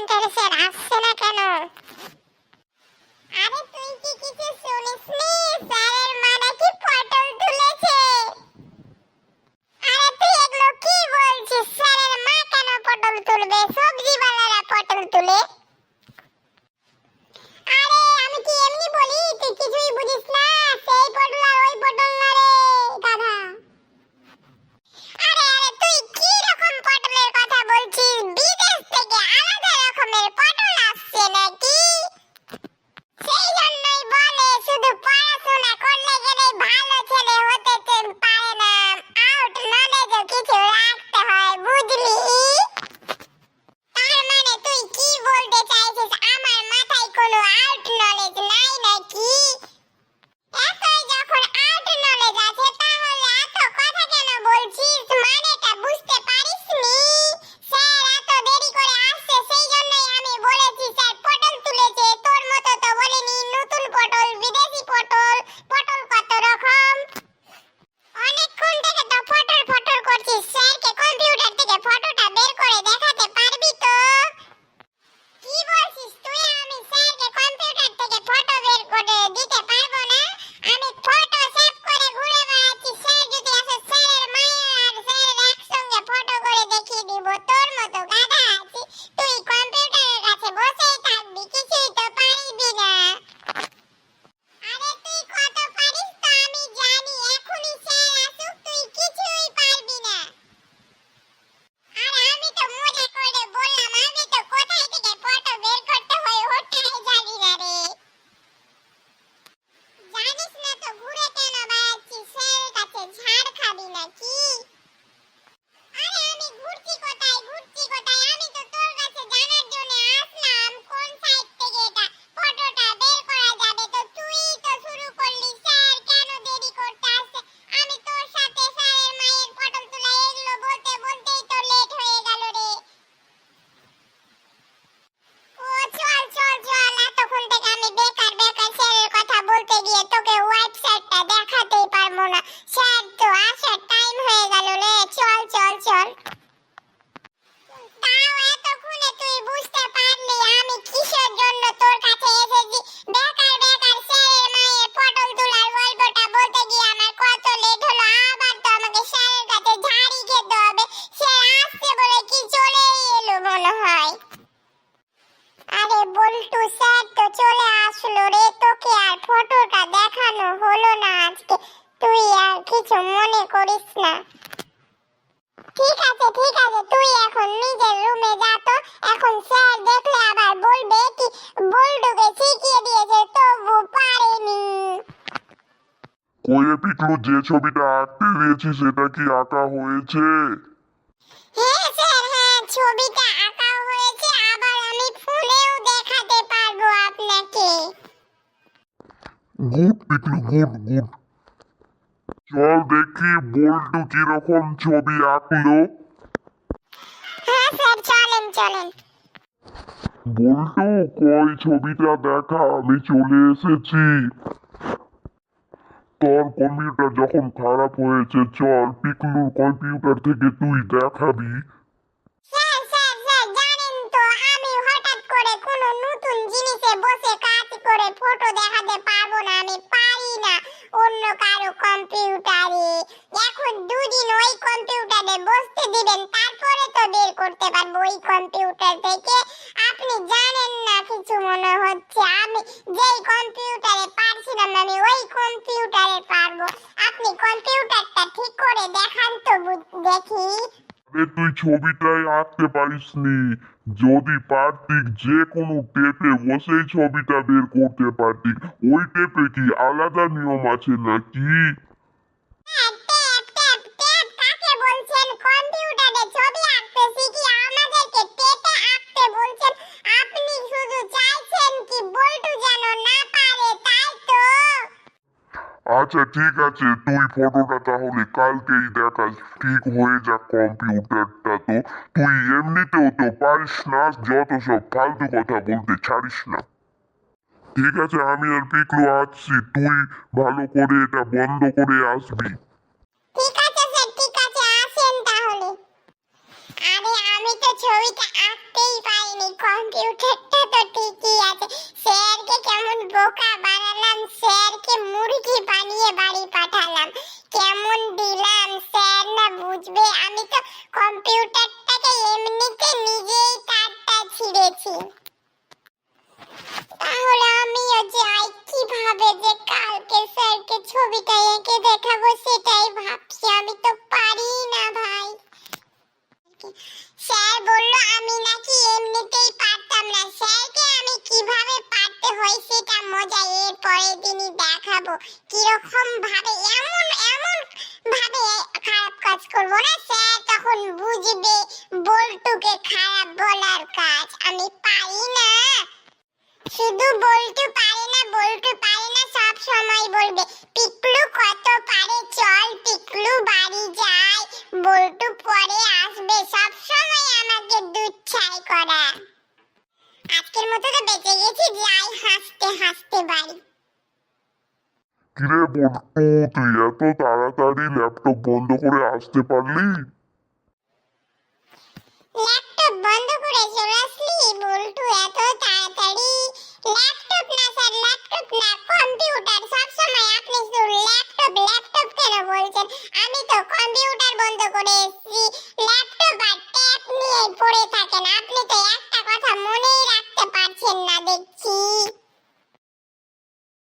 সেন্টারে স্যার আসছে না কেন? আরে তুই কি কিছু শুনিসনি? স্যারের মা নাকি পটল তুলেছে। আরে তুই এগুলো কি বলছিস? স্যারের মা কেন পটল তুলবে? সবজিওয়ালারা পটল তুলে। আরে আমি কি এমনি বলি? তুই কিছুই বুঝিস না। সেই পটল আর ওই পটল না রে গাধা। আরে আরে তুই কি রকম পটলের কথা বলছিস? বিদেশ থেকে আলাদা রকমের পটল আসছে নাকি? সেই জন্যই বলে শুধু পড়াশোনা করলে গেলেই ভালো ছেলে হতে পারে না, আউট নলেজও কিছু রাখতে হয়, বুঝলি? তার মানে তুই কি বলতে চাইছিস? আমার মাথায় কোনো আউট নলেজ নাই নাকি? এতই যখন আউট নলেজ আছে তাহলে এত কথা কেন বলছিস? মানেটা বুঝতে পারিসনি? স্যার এত দেরি করে আসছে সেই জন্যই আমি বলেছি স্যার পটল তুলেছে। তোর মতো তো বলিনি নতুন পটল, বিদেশি পটল, পটল কত রকম। অনেকক্ষণ থেকে তো ফটর ফটর করছিস। স্যারকে কম্পিউটার থেকে ফটোটা বের করে দেখাতে পারবি তো? কি বলছিস তুই? আমি স্যারকে কম্পিউটার থেকে ফটো বের করে দিতে পারবো না? আমি ফটো সেভ করে ঘুরে বেড়াচ্ছি। স্যার যদি আসে স্যারের মায়ের আর স্যারের একসঙ্গে ফটো করে দেখিয়ে দিব। তোর মতো গাধা আছি তুই কম্পিউটারের কাছে বসেই থাকবি, কিছুই তো পারবি না। আরে তুই কত পারিস তো আমি জানি। এখনই স্যার আসুক, তুই কিছুই পারবি না। আর আমি তো মজা করে বললাম, আমি তো কোথায় থেকে ফটো বের করতে হয় ওটাই জানি না রে। জানিস না তো ঘুরে কেন বেড়াচ্ছিস? স্যারের কাছে ঝাড় খাবি নাকি? আরে আমি ঘুরছি কোথায়? আমি তো তোর কাছে জানার জন্য আসলাম কোন সাইড থেকে এটা ফটোটা বের করা যাবে। তো তুই তো শুরু করলি স্যার কেন দেরি করতে আসছে। আমি তোর সাথে স্যারের মায়ের পটল তোলা এগুলো বলতে বলতেই তো লেট হয়ে গেল রে। ও চল চল চল, এতক্ষণ থেকে আমি বেকার বেকার স্যারের কথা বলতে গিয়ে তোকে ওয়েবসাইটটা দেখাতেই পারবো না। স্যার তো আসার টাইম হয়ে গেল রে। চল চল চল। তাও এতক্ষণে তুই বুঝতে পারলি আমি কিসের জন্য তোর কাছে এসেছি? বেকার বেকার স্যারের মায়ের পটল তোলার গল্পটা বলতে গিয়ে আমার কত লেট হলো। আবার তো আমাকে স্যারের কাছে ঝাড়ি খেতে হবে। স্যার আসছে বলে কি চলেই এলো মনে হয়। আরে বল্টু, স্যার তো চলে আসলো রে। তোকে আর ফটোটা দেখানো হলো না আজকে। তুই আর কিছু মনে করিস না। ঠিক আছে তুই এখন নিজের রুমে যা তো। এখন স্যার দেখলে আবার বলবে কি বল্টুকে শিখিয়ে দিয়েছে তবু পারেনি। কই পিকলু, যে ছবিটা আঁকতে দিয়েছি সেটা কি আঁকা হয়েছে? হ্যাঁ স্যার, হ্যাঁ ছবিটা আঁকা হয়েছে। আবার আমি ফোনেও দেখাতে পারবো আপনাকে। Good Piklu, good good. চল দেখি বল্টু কিরকম ছবি আঁকলো। হ্যাঁ স্যার, চলেন চলেন। বল্টু কই ছবিটা দেখা, আমি চলে এসেছি। তোর কম্পিউটার যখন খারাপ হয়েছে চল পিকলুর কম্পিউটার থেকে তুই দেখাবি। স্যার স্যার স্যার, জানেন তো আমি হঠাৎ করে কোনো নতুন জিনিসে বসে কাজ করে ফটো দেখাতে পারবো না। আমি পারি না অন্য কারো কম্পিউটারে। এখন দুদিন ওই কম্পিউটারে বসতে দিবেন, তারপরে তো বের করতে পারবো ওই কম্পিউটার থেকে। আপনি জানেন না কিছু মনে হচ্ছে। আমি যেই কম্পিউটারে পারছিলাম আমি ওই কম্পিউটারে পারবো। আপনি কম্পিউটারটা ঠিক করে দেখান তো দেখি। আরে তুই ছবিটাই আঁকতে পারিসনি। যদি পারতি যে কোনো টেপে বসেই ছবিটা বের করতে পারতি। ওই টেপে কি আলাদা নিয়ম আছে নাকি? ট্যাপ ট্যাপ ট্যাপ কাকে বলছেন? কম্পিউটারে ছবি আঁকতে শিখি আমাদেরকে টেপে আঁকতে বলছেন? আপনি শুধু চাইছেন কি বল্টু যেন না পারে, তাই তো? আচ্ছা ঠিক আছে, তুই ফটোটা তাহলে কালকেই দেখাস। ঠিক হয়ে যাক কম্পিউটারটা তো। তুই এমনিতেও তো পারিস না, যত সব ফালতু কথা বলতে ছাড়িস না। ঠিক আছে, আমি আর পিকলু আসছি, তুই ভালো করে এটা বন্ধ করে আসবি। ঠিক আছে স্যার, ঠিক আছে, আসেন তাহলে। আরে আমি তো ছবিটা আঁকতেই পারিনি, কম্পিউটারটা তো ঠিকই আছে। স্যারকে কেমন বোকা বানালাম, স্যারকে মুরগি বানিয়ে বাড়ি পাঠালাম, কেমন দিলাম, স্যার না বুঝবে। আমি তো কম্পিউটারটাকে এমনিতে নিজেই তারটা ছিঁড়েছি। তাহলে আমিও যাই, কিভাবে যে কালকে স্যারকে ছবিটা এঁকে দেখাবো সেটাই ভাবছি। আমি তো পারি না ভাই। স্যার বলল আমি নাকি এমনিতেই পারতাম না, স্যারকে আমি কিভাবে পারতে হয় সেটা মজা এর পরের দিনই দেখাবো। কিরকম ভাবে এমন এমন ভাবে খারাপ কাজ করবো না, স্যার তখন বুঝবে বল্টুকে খারাপ বলার কাজ। আমি পারি না, শুধু বল্টু পারে না, বল্টু পারে না সব সময় বলবে পিকলু কত পারে, চল পিকলু বাড়ি যাই, বল্টু পরে আসবে, সব সময় আমাকে দুচ্ছাই করা। আজকের মতো তো বেঁচে গেছি, যাই হাসতে হাসতে বাড়ি। কিরে বল্টু, তুই এত তাড়াতাড়ি ল্যাপটপ বন্ধ করে আসতে পারলি? ল্যাপটপ বন্ধ করে চলে আসলি বল্টু এত তাড়াতাড়ি? ল্যাপটপ না স্যার, ল্যাপটপ না, কম্পিউটার। সব সময় আপনি শুধু ল্যাপটপ ল্যাপটপ কেন বলছেন? আমি তো কম্পিউটার বন্ধ করে এসেছি, ল্যাপটপ আর ট্যাব নিয়ে পড়ে থাকেন। আপনি তো একটা কথা মনেই রাখতে পারছেন না দেখছি।